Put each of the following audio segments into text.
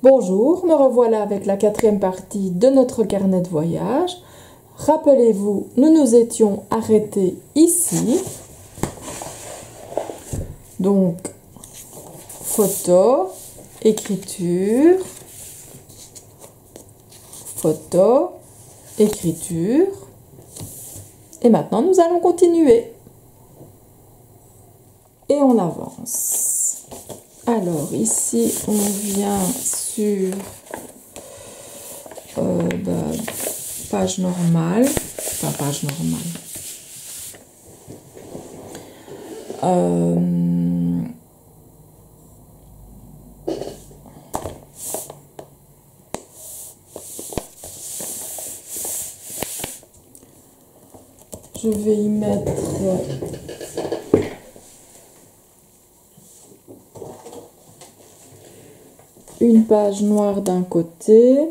Bonjour, me revoilà avec la 4e partie de notre carnet de voyage. Rappelez-vous, nous nous étions arrêtés ici. Donc, photo, écriture, photo, écriture. Et maintenant, nous allons continuer. Et on avance. Alors, ici, on vient sur page normale. Enfin, page normale. Je vais y mettre une page noire d'un côté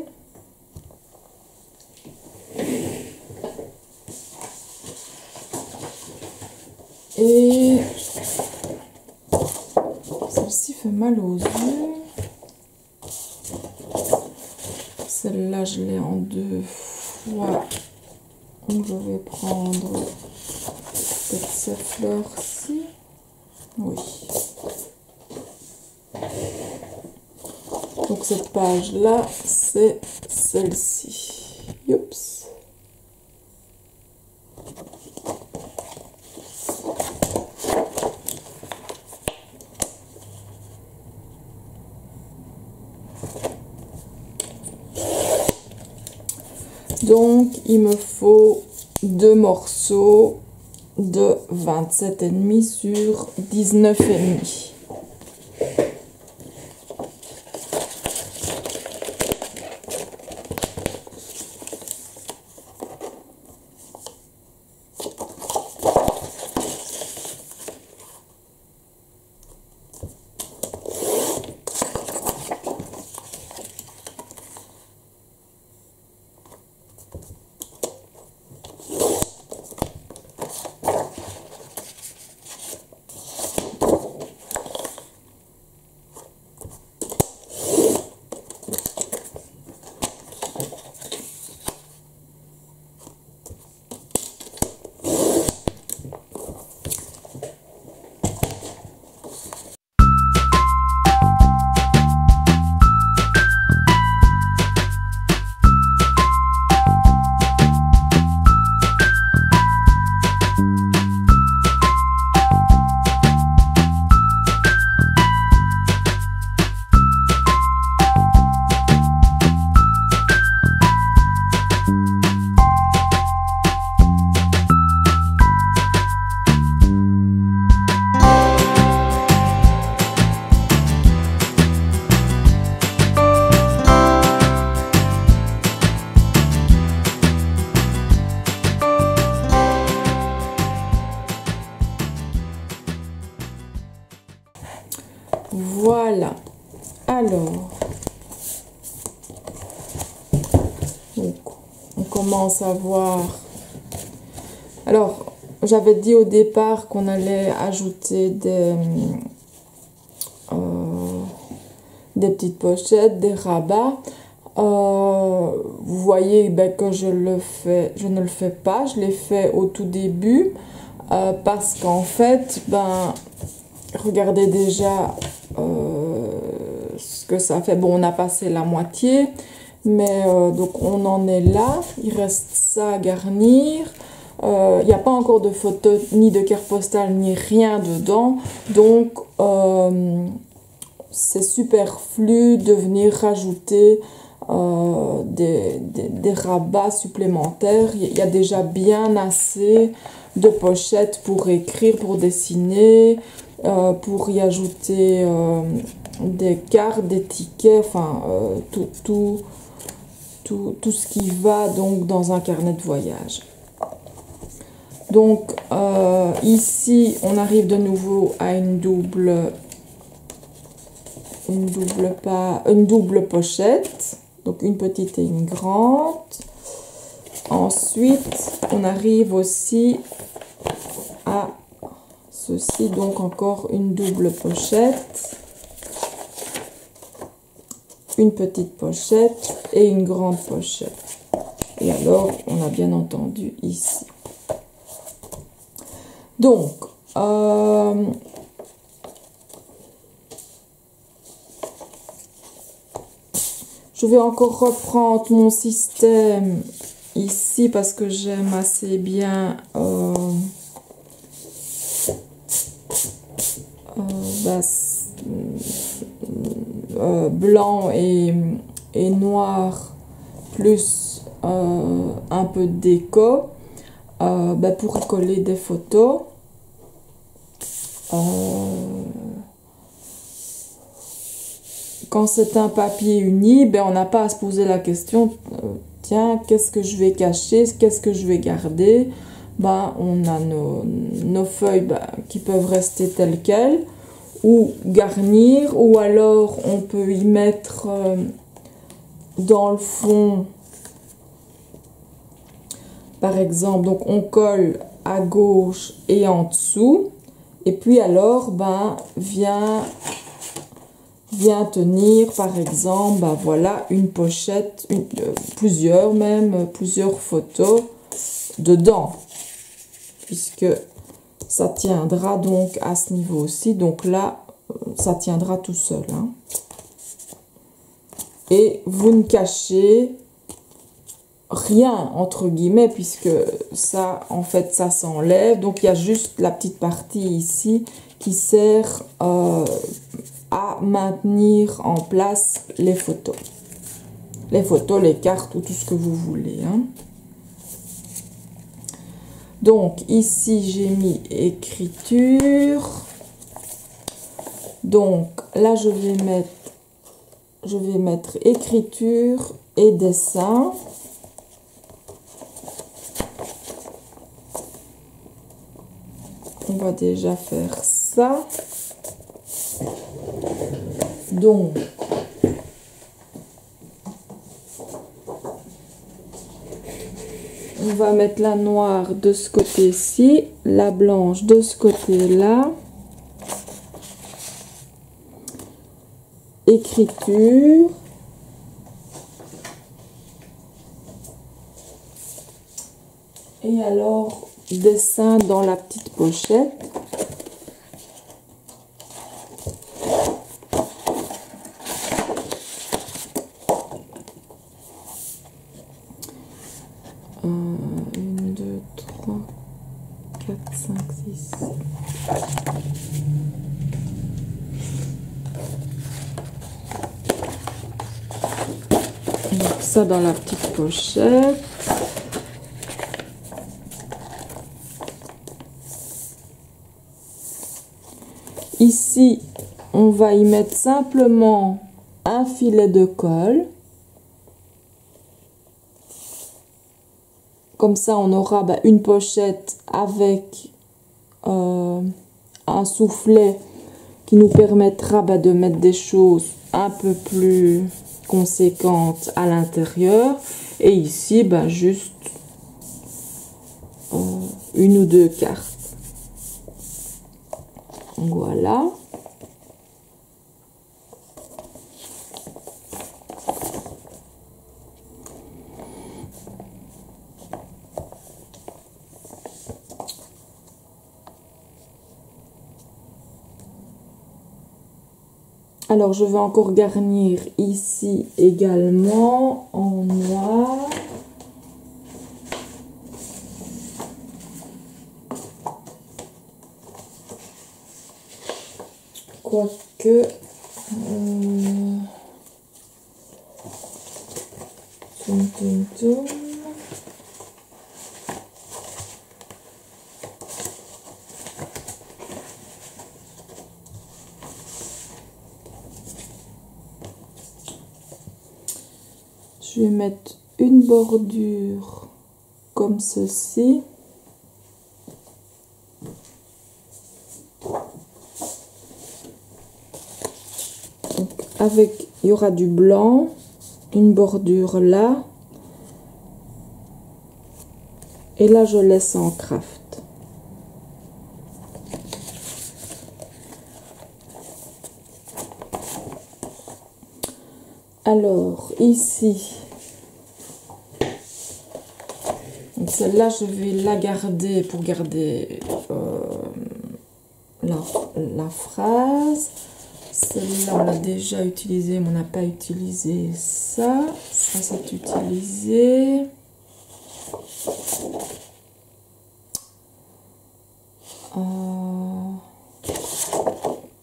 et celle-ci fait mal aux yeux. Celle-là, je l'ai en 2 fois. Donc je vais prendre peut-être cette fleur-ci. Oui. Donc cette page-là, c'est celle-ci. Youps. Donc il me faut 2 morceaux de 27,5 sur 19,5. Voilà. Alors, donc, on commence à voir. Alors, j'avais dit au départ qu'on allait ajouter des petites pochettes, des rabats. Vous voyez que je ne le fais pas. Je l'ai fait au tout début parce qu'en fait, regardez déjà ce que ça fait. Bon, on a passé la moitié, mais donc on en est là. Il reste ça à garnir. Il n'y a pas encore de photo, ni de carte postale, ni rien dedans. Donc, c'est superflu de venir rajouter des rabats supplémentaires. Il y a déjà bien assez de pochettes pour écrire, pour dessiner, pour y ajouter des cartes, des tickets, enfin tout ce qui va donc dans un carnet de voyage. Donc ici on arrive de nouveau à une double pochette, donc une petite et une grande. Ensuite on arrive aussi à ceci, donc encore une double pochette, une petite pochette et une grande pochette. Et alors, on a bien entendu ici. Donc, je vais encore reprendre mon système ici parce que j'aime assez bien blanc et noir plus un peu de déco pour coller des photos. Quand c'est un papier uni, on n'a pas à se poser la question tiens, qu'est-ce que je vais cacher, qu'est-ce que je vais garder. On a nos feuilles qui peuvent rester telles quelles, ou garnir, ou alors on peut y mettre dans le fond, par exemple, donc on colle à gauche et en dessous, et puis alors vient tenir par exemple voilà une pochette, plusieurs photos dedans, puisque ça tiendra donc à ce niveau aussi, donc là ça tiendra tout seul, hein. Et vous ne cachez rien entre guillemets, puisque ça en fait ça s'enlève, donc il y a juste la petite partie ici qui sert à maintenir en place les photos, les cartes ou tout ce que vous voulez, hein. Donc ici j'ai mis écriture, donc là je vais mettre écriture et dessin. On va déjà faire ça. Donc, on va mettre la noire de ce côté-ci, la blanche de ce côté-là. Écriture. Et alors, dessin dans la petite pochette. Une, deux, trois, 4, 5, 6. Donc ça dans la petite pochette. Ici, on va y mettre simplement un filet de colle. Comme ça, on aura une pochette avec un soufflet qui nous permettra de mettre des choses un peu plus conséquentes à l'intérieur. Et ici, juste une ou deux cartes. Voilà. Alors, je vais encore garnir ici également en noir. Quoique... Je vais mettre une bordure comme ceci. Donc, avec, il y aura du blanc, une bordure là. Et là, je laisse en craft. Alors, ici, celle-là, je vais la garder pour garder la phrase. Celle-là, on l'a déjà utilisée, mais on n'a pas utilisé ça. Ça, c'est utilisé.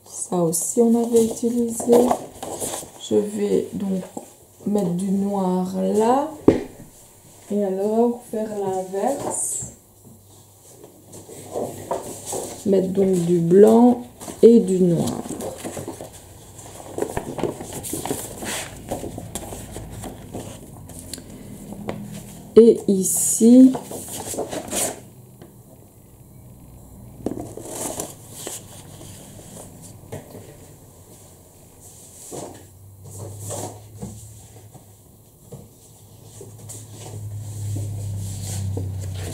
Ça aussi, on avait utilisé. Je vais donc mettre du noir là. Et alors, faire l'inverse. Mettre donc du blanc et du noir. Et ici,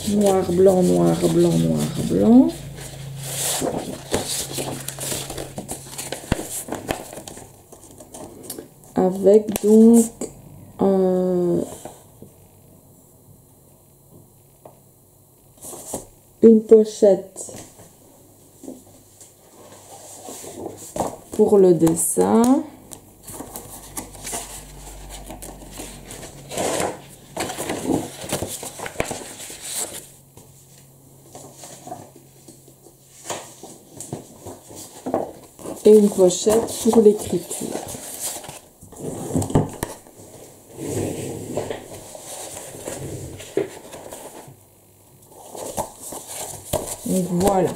noir, blanc, noir, blanc, noir, blanc. Avec donc une pochette pour le dessin. Et une pochette pour l'écriture. Donc voilà.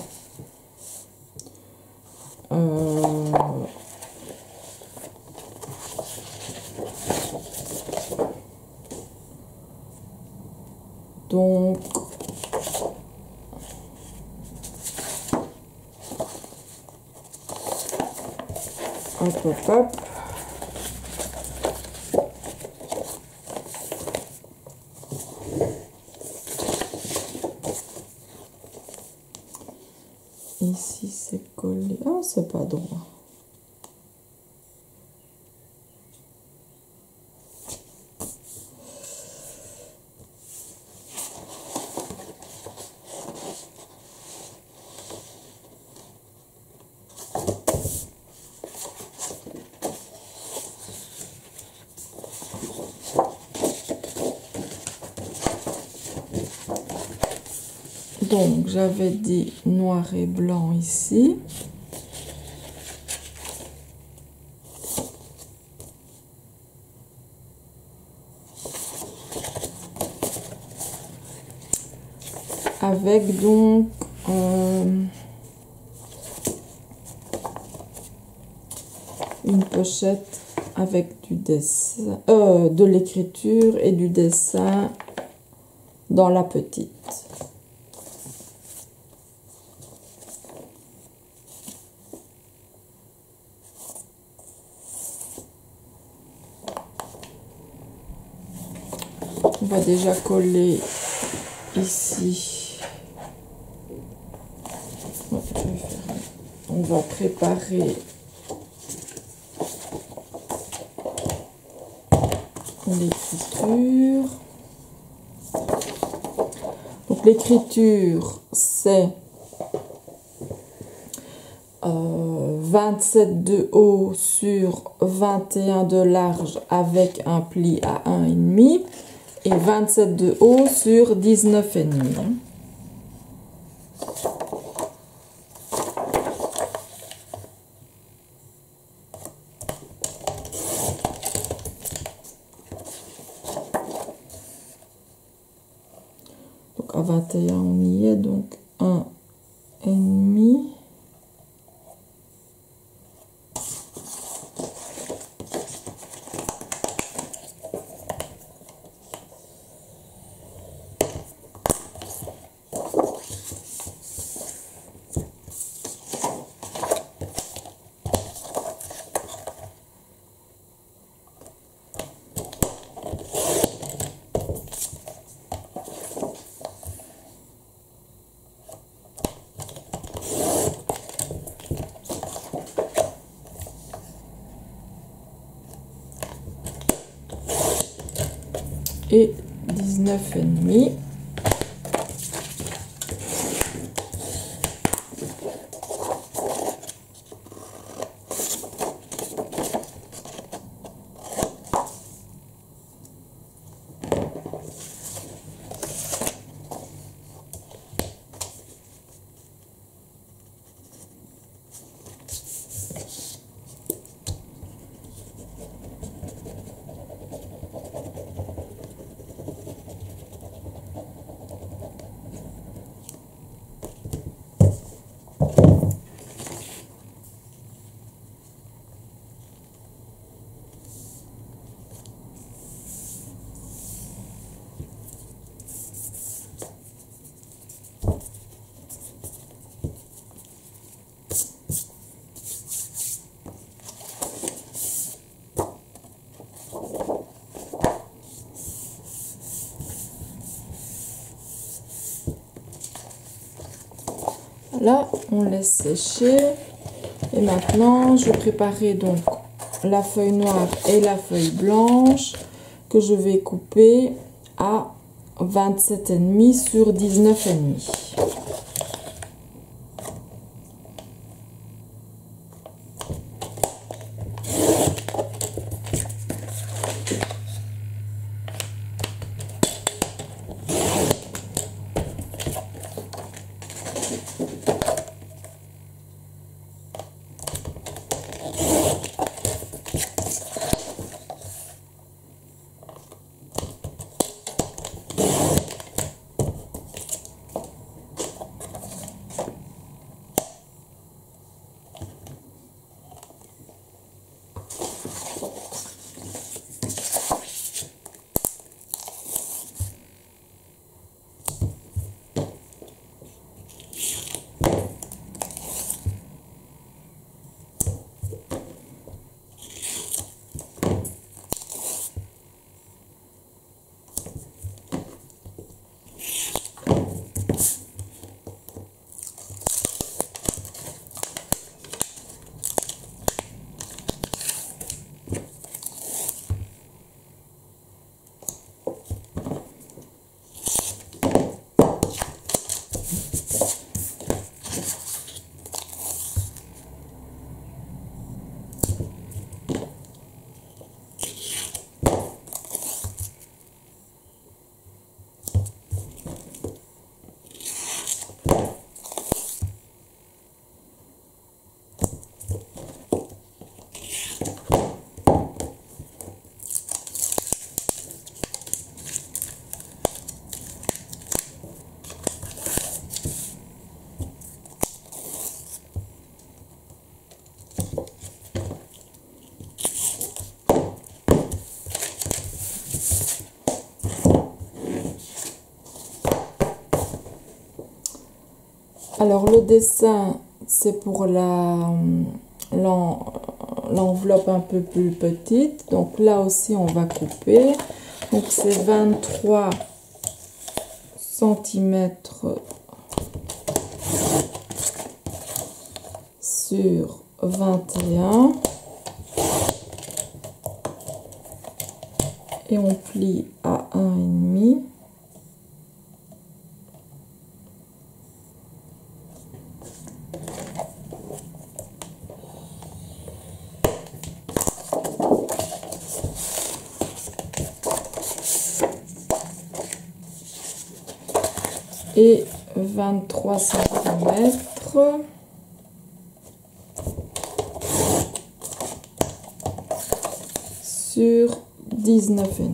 Donc hop hop hop. Ici c'est collé. Ah, c'est pas droit. Donc, j'avais dit noir et blanc ici. Avec donc une pochette avec du dessin, de l'écriture et du dessin dans la petite. On va déjà coller ici. On va préparer l'écriture. Donc l'écriture, c'est 27 de haut sur 21 de large avec un pli à 1,5 et 27 de haut sur 19,5. Donc à 21 on y est, donc 1,5. et 19,5. Là, on laisse sécher. Et maintenant, je vais préparer donc la feuille noire et la feuille blanche que je vais couper à 27,5 sur 19,5. Alors le dessin, c'est pour l'enveloppe un peu plus petite. Donc là aussi, on va couper. Donc c'est 23 cm sur 21. Et on plie à 1,5. Et 23 cm sur 19,5.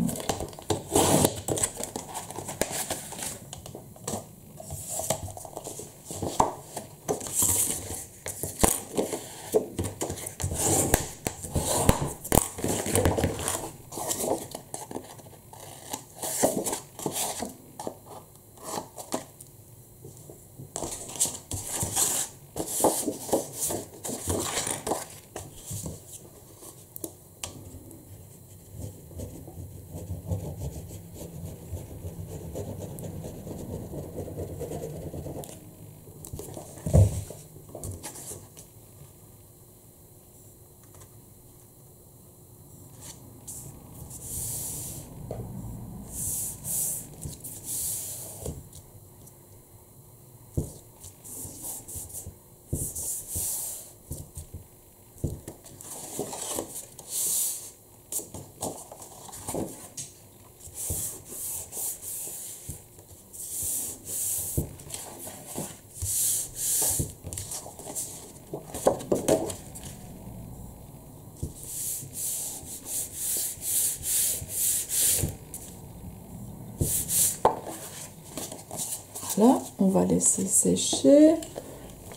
Là, on va laisser sécher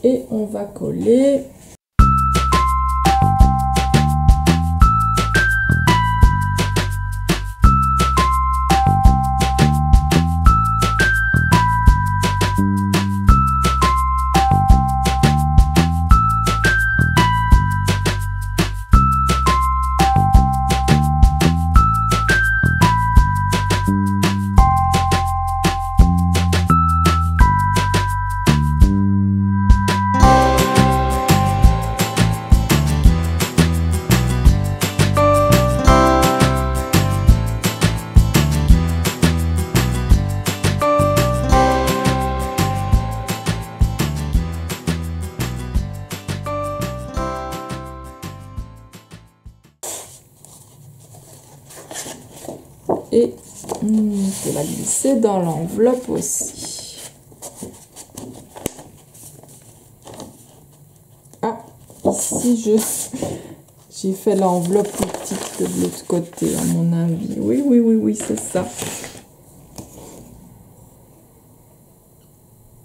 et on va coller. Et je vais la glisser dans l'enveloppe aussi. Ah, ici j'ai fait l'enveloppe plus petite de l'autre côté à mon avis. Oui, c'est ça.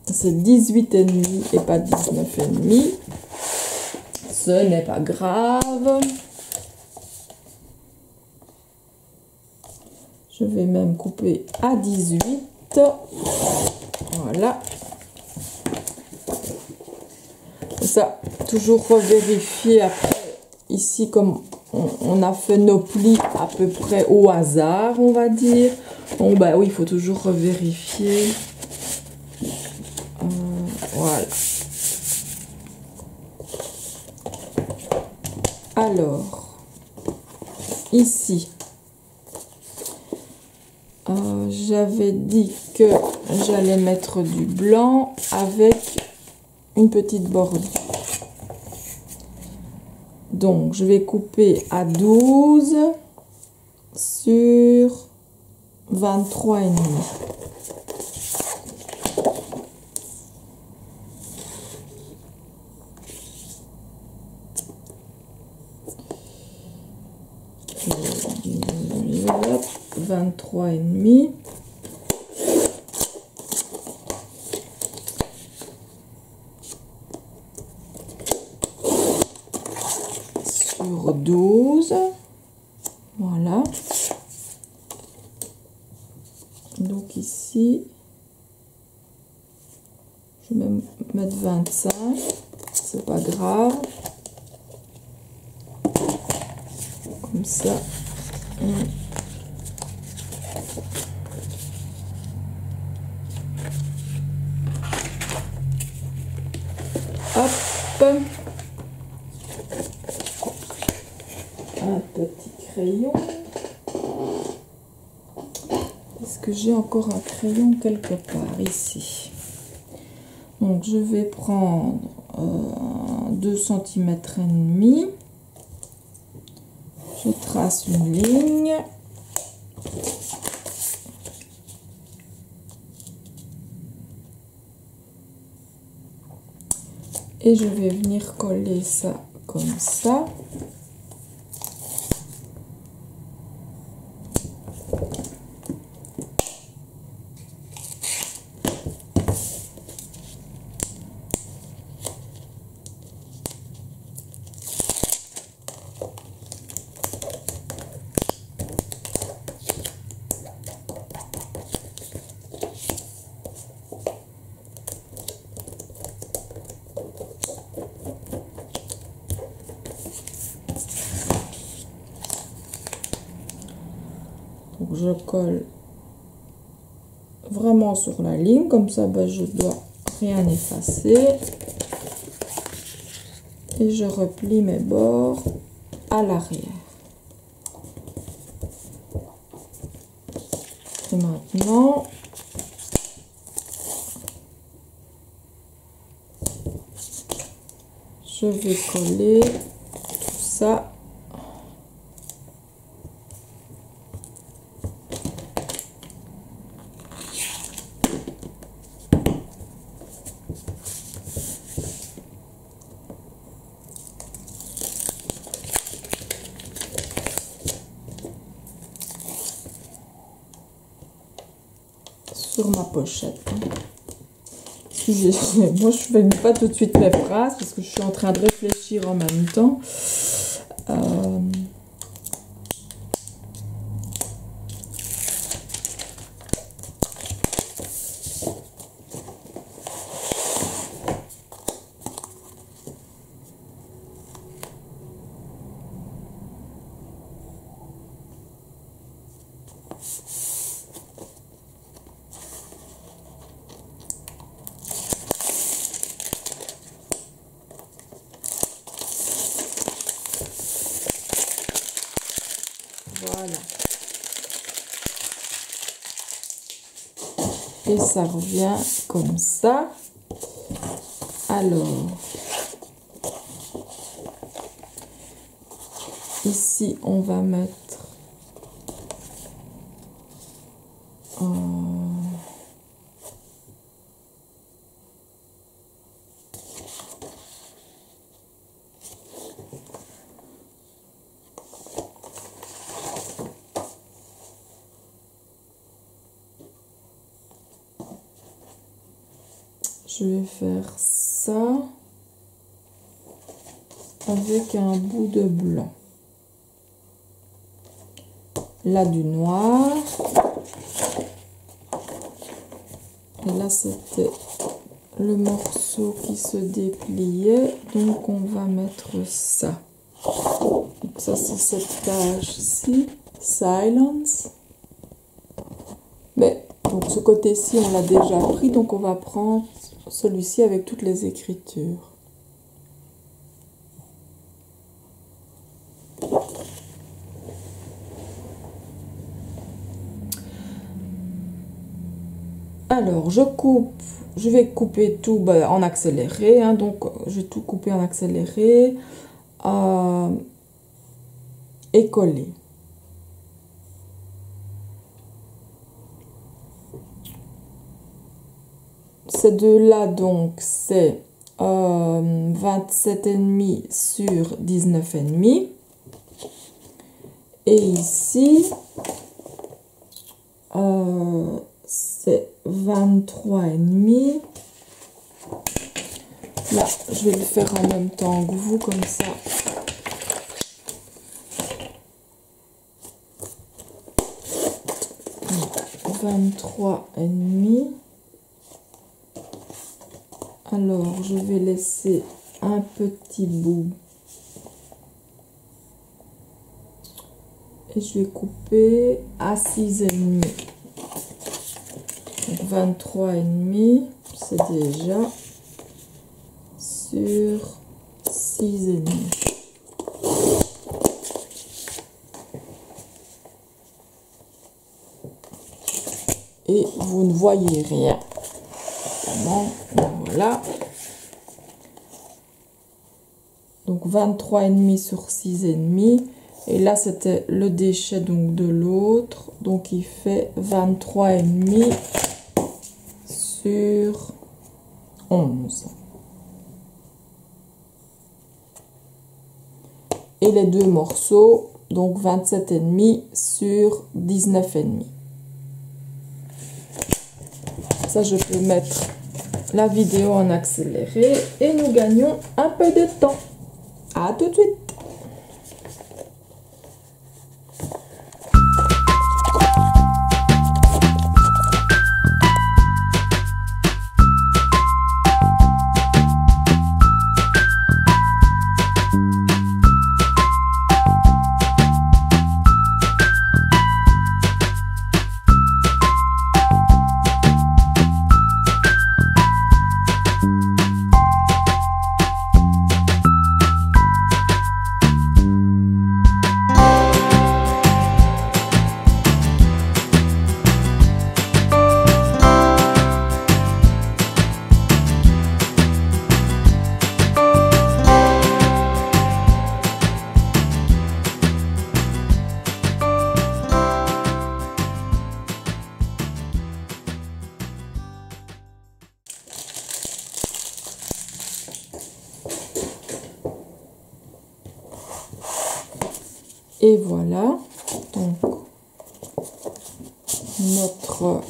C'est 18,5 et pas 19,5. Ce n'est pas grave. Je vais même couper à 18. Voilà. Ça, toujours revérifier après. Ici, comme on a fait nos plis à peu près au hasard, on va dire. Bon, bah oui, il faut toujours revérifier. Voilà. Alors, ici. J'avais dit que j'allais mettre du blanc avec une petite bordure. Donc, je vais couper à 12 sur 23,5. Hop, 23,5. Sur 12. Voilà. Donc ici, je vais même mettre 25. C'est pas grave. Comme ça. Hop, un petit crayon. Est-ce que j'ai encore un crayon quelque part ici? Donc je vais prendre 2 cm et demi. Je trace une ligne. Et je vais venir coller ça comme ça. Donc je colle vraiment sur la ligne, comme ça ben, je dois rien effacer. Et je replie mes bords à l'arrière. Et maintenant, je vais coller tout ça sur ma pochette. Moi, je fais pas tout de suite mes phrases parce que je suis en train de réfléchir en même temps. Voilà. Et ça revient comme ça. Alors, ici, on va mettre je vais faire ça avec un bout de blanc. Là du noir. Et là c'était le morceau qui se dépliait. Donc on va mettre ça. Donc ça c'est cette page-ci. Silence. Mais donc ce côté-ci on l'a déjà pris. Donc on va prendre celui-ci avec toutes les écritures. Alors je vais couper tout en accéléré, hein, donc je vais tout couper en accéléré et coller. Ces deux-là, donc, c'est 27,5 sur 19,5. Et ici, c'est 23,5. Là, je vais le faire en même temps que vous, comme ça. « 23,5. » Alors, je vais laisser un petit bout. Et je vais couper à 6,5. 23,5, c'est déjà sur 6,5. Et vous ne voyez rien. Voilà. Donc 23,5 sur 6,5. Et là, c'était le déchet donc de l'autre. Donc il fait 23,5 sur 11. Et les deux morceaux, donc 27,5 sur 19,5. Ça, je peux mettre la vidéo en accéléré et nous gagnons un peu de temps. À tout de suite. Et voilà, donc notre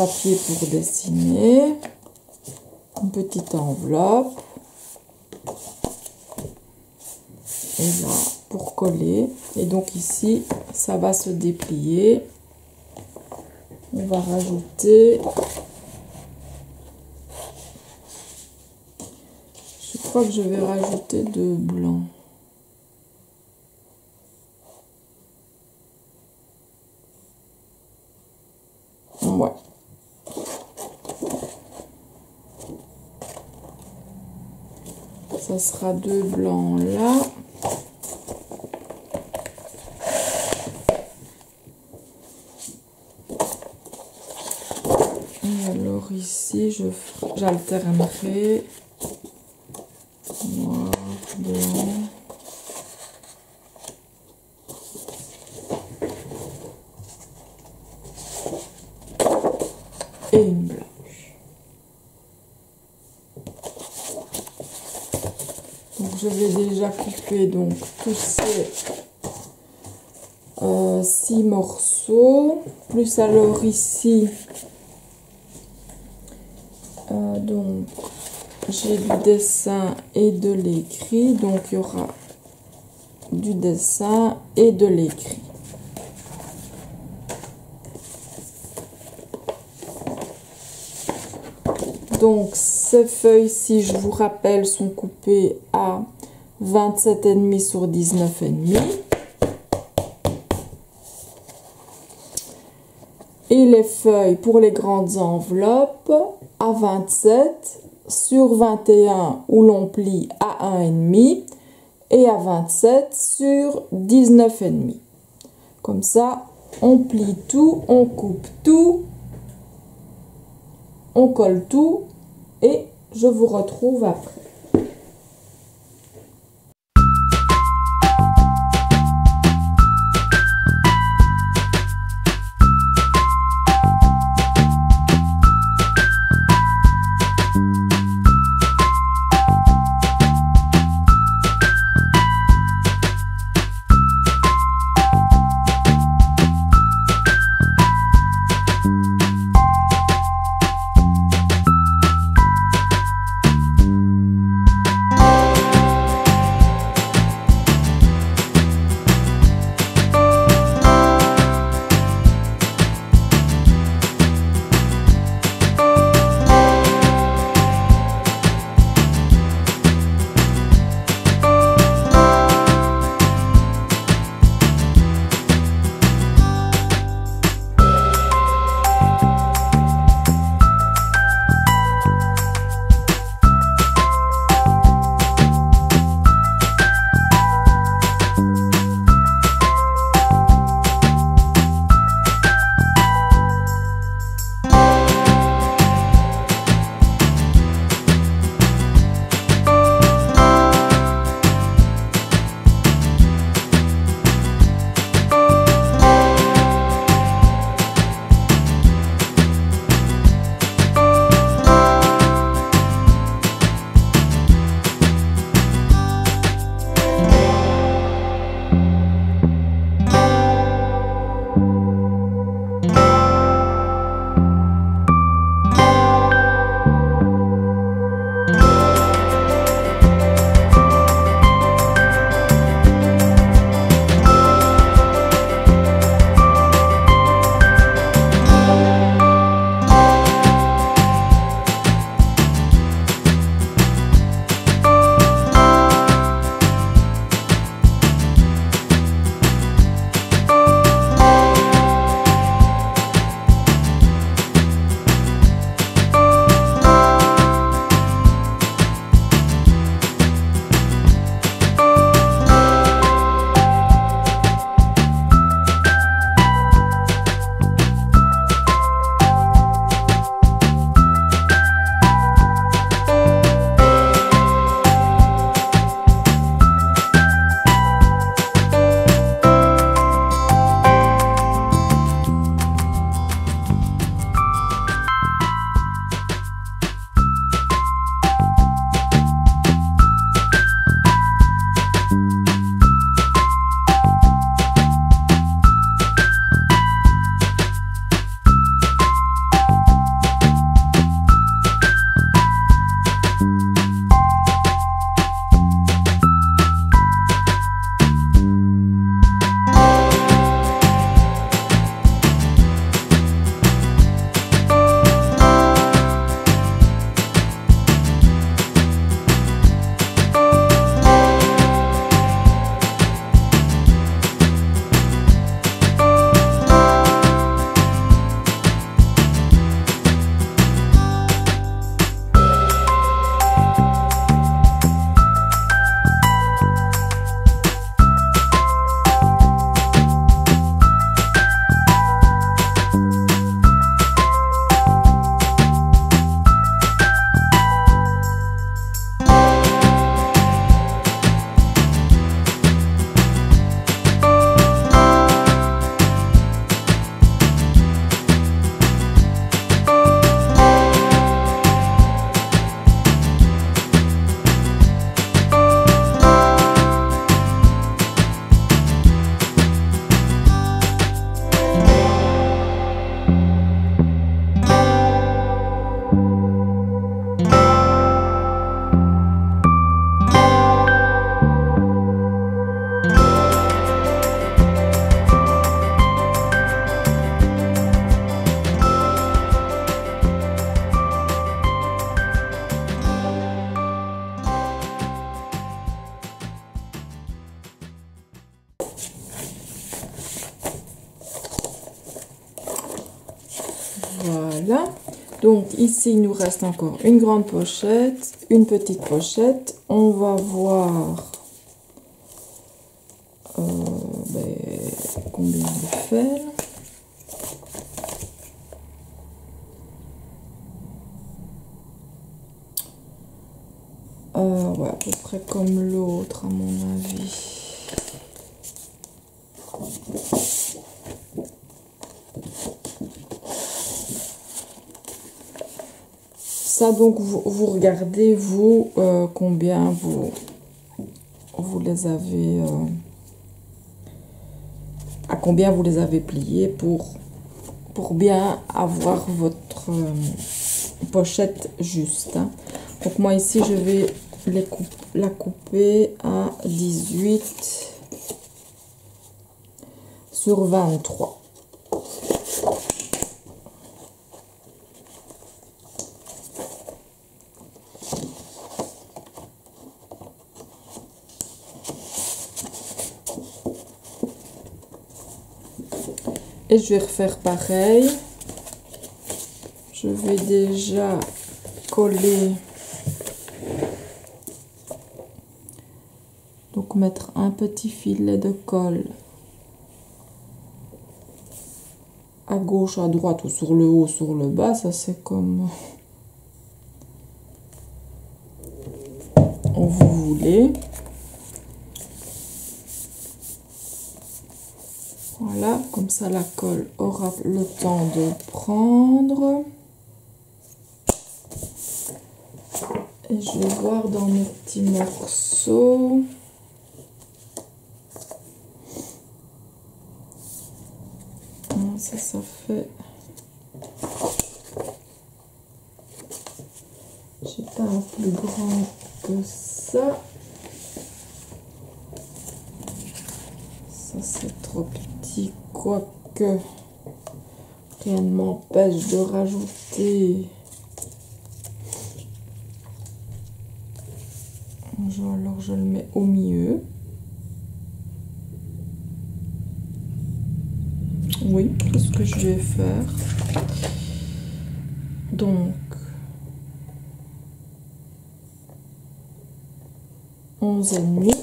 papier pour dessiner, une petite enveloppe, et là pour coller. Et donc ici, ça va se déplier. On va rajouter, je crois que je vais rajouter de blanc. Ouais. Ça sera 2 blancs là. Et alors ici, j'alternerai noir, blanc. Et une blanche. Donc je vais déjà couper donc tous ces 6 morceaux, plus alors ici donc j'ai du dessin et de l'écrit, donc il y aura du dessin et de l'écrit. Donc ces feuilles-ci, je vous rappelle, sont coupées à 27,5 sur 19,5. Et les feuilles pour les grandes enveloppes à 27 sur 21 où l'on plie à 1,5 et à 27 sur 19,5. Comme ça, on plie tout, on coupe tout, on colle tout et je vous retrouve après. Voilà. Donc ici, il nous reste encore une grande pochette, une petite pochette. On va voir combien de fait. Ouais, à peu près comme l'autre, à mon avis. Ça, donc, vous regardez, vous, combien vous les avez... à combien vous les avez pliés pour bien avoir votre pochette juste. Hein. Donc, moi, ici, je vais la couper à 18 sur 23. Et je vais refaire pareil. Je vais déjà coller, donc mettre un petit filet de colle à gauche, à droite, ou sur le haut, sur le bas. Ça, c'est comme vous voulez. Voilà, comme ça la colle aura le temps de prendre. Et je vais voir dans mes petits morceaux. Ça fait... J'ai pas un plus grand que ça. Ça, c'est trop petit, quoique rien ne m'empêche de rajouter. Alors, je le mets au milieu. Oui, c'est ce que je vais faire. Donc, 11,5.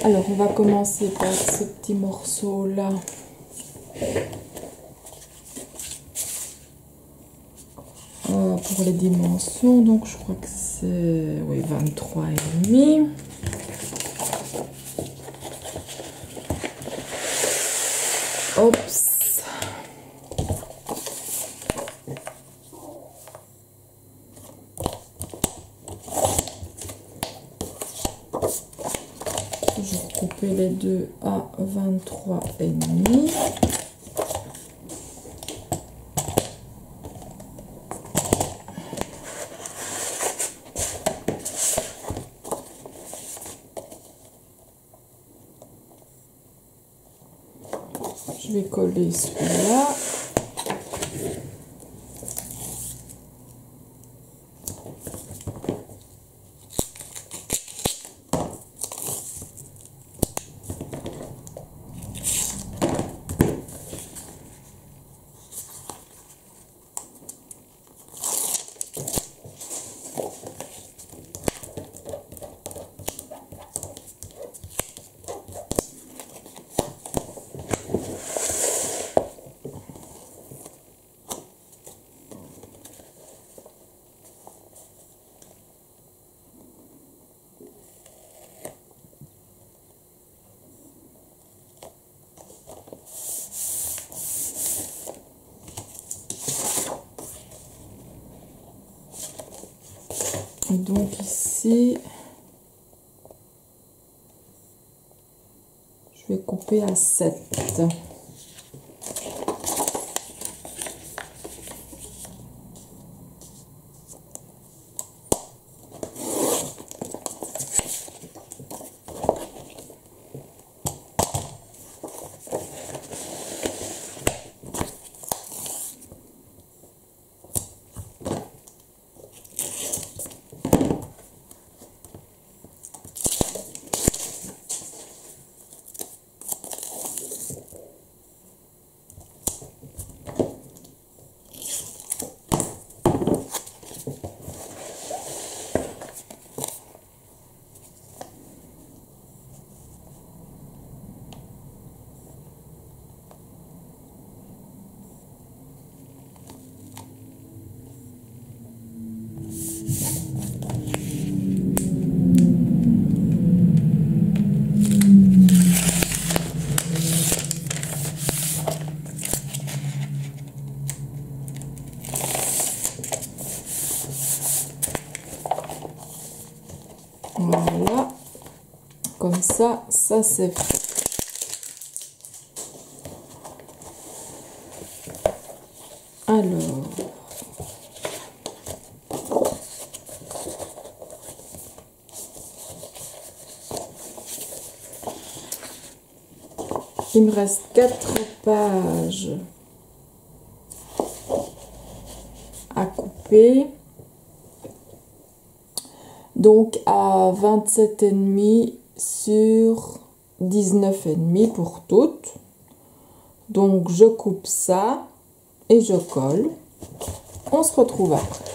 Alors, on va commencer par ce petit morceau-là. Pour les dimensions, donc je crois que c'est 23,5. Oups. Toujours couper les deux à 23,5. Je vais coller celui-là. Et donc ici, je vais couper à 7. Voilà. Comme ça, ça c'est fait. Alors, il me reste 4 pages à couper. Donc à 27,5 sur 19,5 pour toutes. Donc je coupe ça et je colle. On se retrouve après.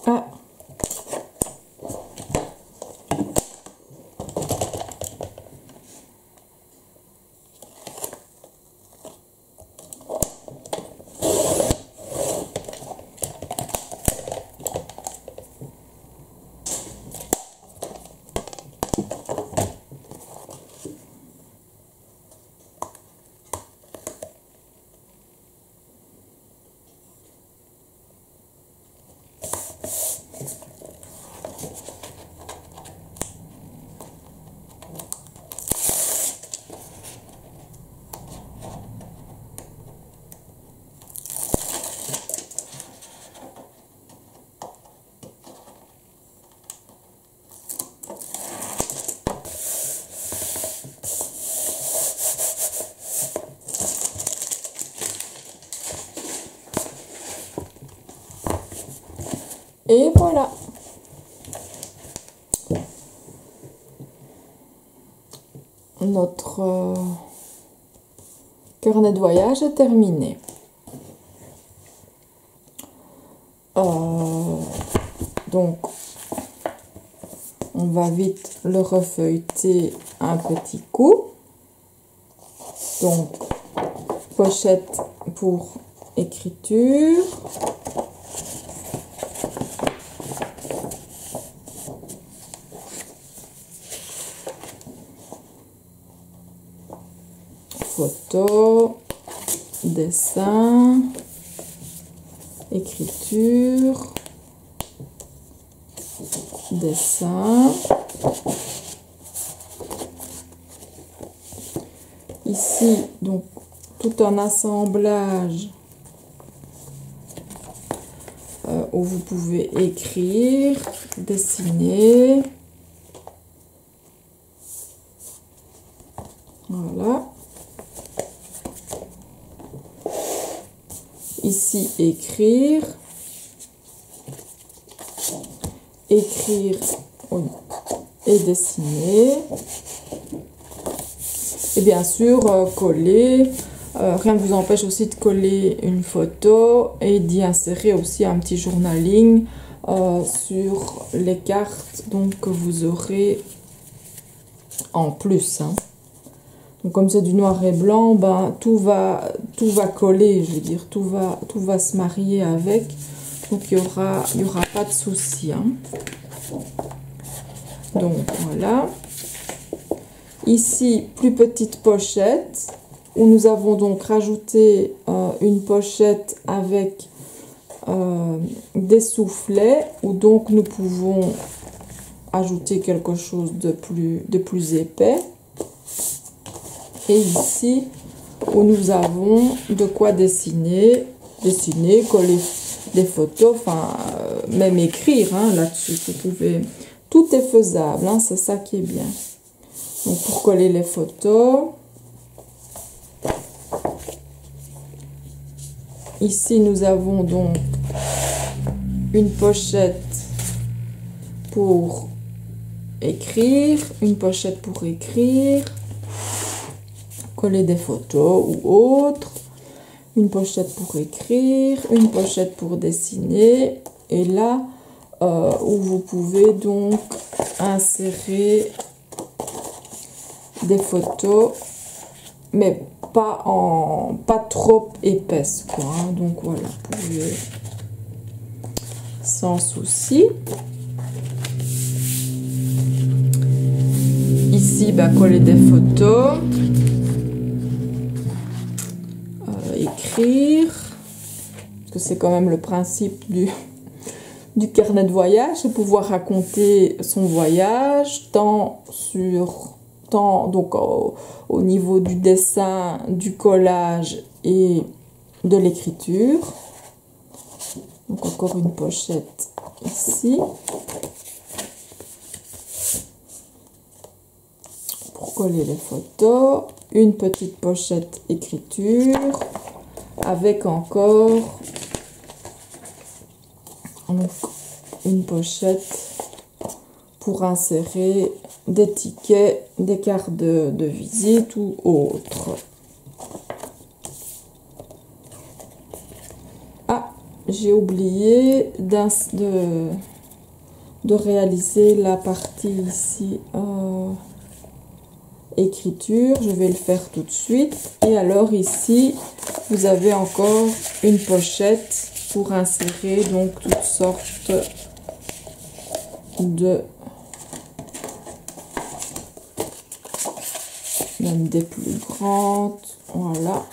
Ah. Et voilà. Notre carnet de voyage est terminé. Donc, on va vite le refeuilleter un petit coup. Donc, pochette pour écriture. Photo, dessin, écriture, dessin. Ici, donc, tout un assemblage où vous pouvez écrire, dessiner. Voilà. Ici, écrire. Écrire et dessiner. Et bien sûr, coller. Rien ne vous empêche aussi de coller une photo et d'y insérer aussi un petit journaling sur les cartes donc, que vous aurez en plus. Hein. Donc, comme c'est du noir et blanc, ben, tout va coller, je veux dire, tout va se marier avec. Donc, il y aura pas de souci. Hein. Donc, voilà. Ici, plus petite pochette, où nous avons donc rajouté une pochette avec des soufflets, où donc nous pouvons ajouter quelque chose de plus épais. Et ici, où nous avons de quoi dessiner, coller des photos, enfin, même écrire hein, là-dessus. Vous pouvez, tout est faisable, hein, c'est ça qui est bien. Donc pour coller les photos. Ici, nous avons donc une pochette pour écrire, une pochette pour écrire, coller des photos ou autres, une pochette pour écrire, une pochette pour dessiner, et là où vous pouvez donc insérer des photos, mais pas trop épaisse, quoi, hein. Donc voilà, vous pouvez sans souci. Ici, coller des photos, écrire, parce que c'est quand même le principe du carnet de voyage, c'est pouvoir raconter son voyage, donc au niveau du dessin, du collage et de l'écriture. Donc encore une pochette ici pour coller les photos, une petite pochette écriture avec encore donc une pochette pour insérer des tickets, des cartes de visite ou autres. Ah, j'ai oublié de réaliser la partie ici écriture. Je vais le faire tout de suite. Et alors ici, vous avez encore une pochette pour insérer donc toutes sortes même des plus grandes, voilà.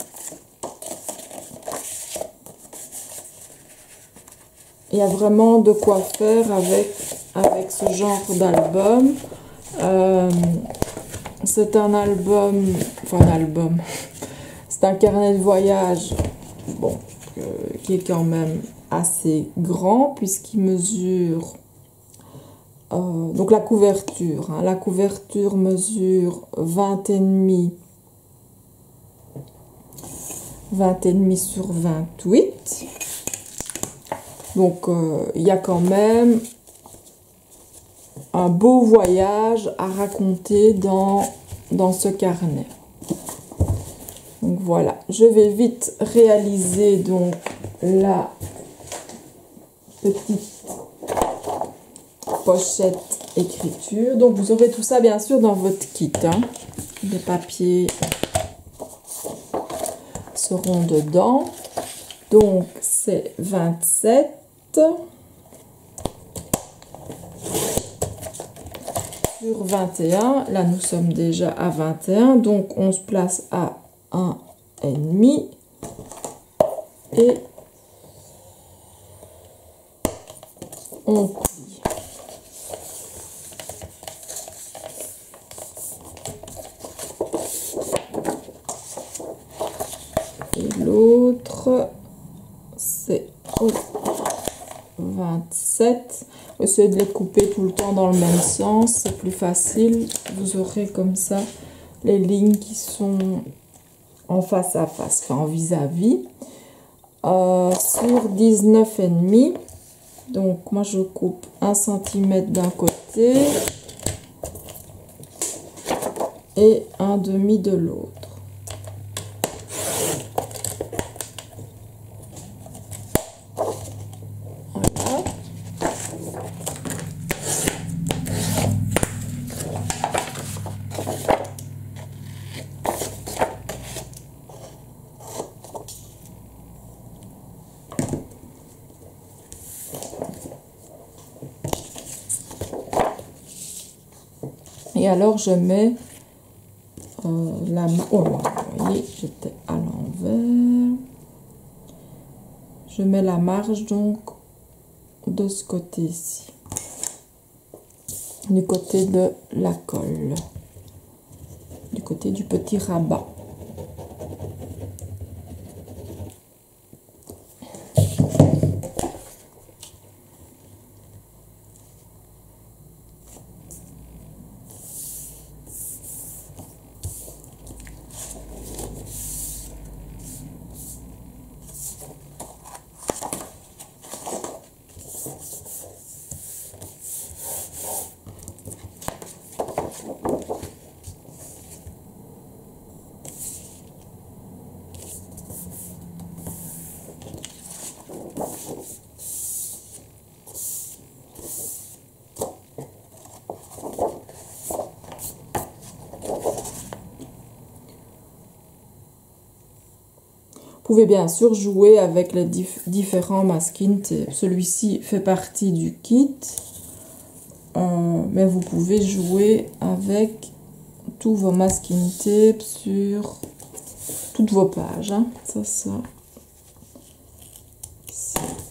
Il y a vraiment de quoi faire avec ce genre d'album. C'est un album, c'est un carnet de voyage, bon, qui est quand même assez grand puisqu'il mesure, donc la couverture, hein, la couverture mesure 20,5 sur 28. Donc il y a quand même un beau voyage à raconter dans ce carnet. Donc voilà, je vais vite réaliser donc la petite pochette écriture. Donc vous aurez tout ça bien sûr dans votre kit, hein. Les papiers seront dedans. Donc c'est 27. Sur 21, là nous sommes déjà à 21, donc on se place à 1,5 et on plie. Et l'autre c'est au 27. Essayez de les couper tout le temps dans le même sens, c'est plus facile. Vous aurez comme ça les lignes qui sont en face à face, enfin en vis-à-vis. Sur 19,5, donc moi je coupe 1 cm d'un côté et 1,5 de l'autre. Et alors je mets la main. Oh là, vous voyez, j'étais à l'envers. Je mets la marge donc de ce côté-ci, du côté de la colle, du côté du petit rabat. Vous pouvez bien sûr jouer avec les différents masking tape. Celui-ci fait partie du kit, mais vous pouvez jouer avec tous vos masking tape sur toutes vos pages. Hein. Ça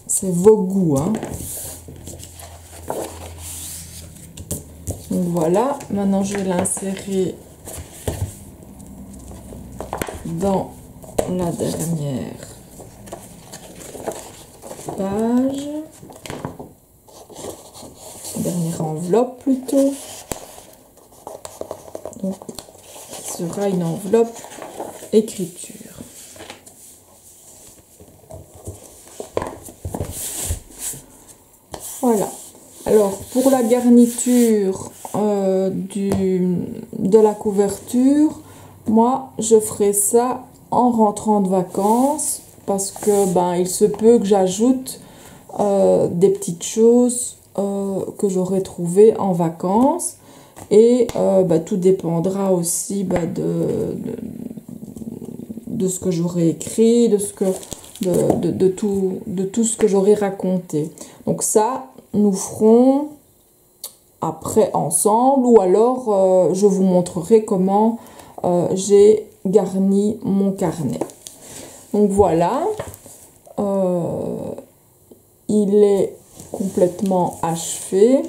c'est vos goûts. Hein. Donc voilà, maintenant je vais l'insérer dans la dernière page, dernière enveloppe plutôt. Donc, ce sera une enveloppe écriture. Voilà. Alors, pour la garniture de la couverture, moi, je ferai ça en rentrant de vacances parce que il se peut que j'ajoute des petites choses que j'aurai trouvées en vacances et tout dépendra aussi de ce que j'aurai écrit, de tout ce que j'aurai raconté. Donc ça, nous ferons après ensemble ou alors je vous montrerai comment j'ai garni mon carnet. Donc voilà, il est complètement achevé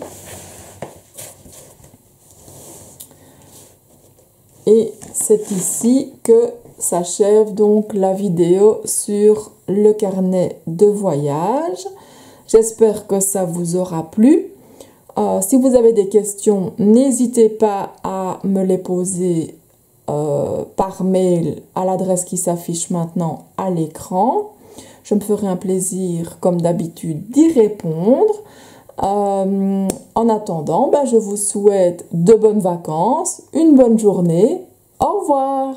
et c'est ici que s'achève donc la vidéo sur le carnet de voyage. J'espère que ça vous aura plu. Si vous avez des questions, n'hésitez pas à me les poser par mail à l'adresse qui s'affiche maintenant à l'écran. Je me ferai un plaisir, comme d'habitude, d'y répondre. En attendant, je vous souhaite de bonnes vacances, une bonne journée. Au revoir!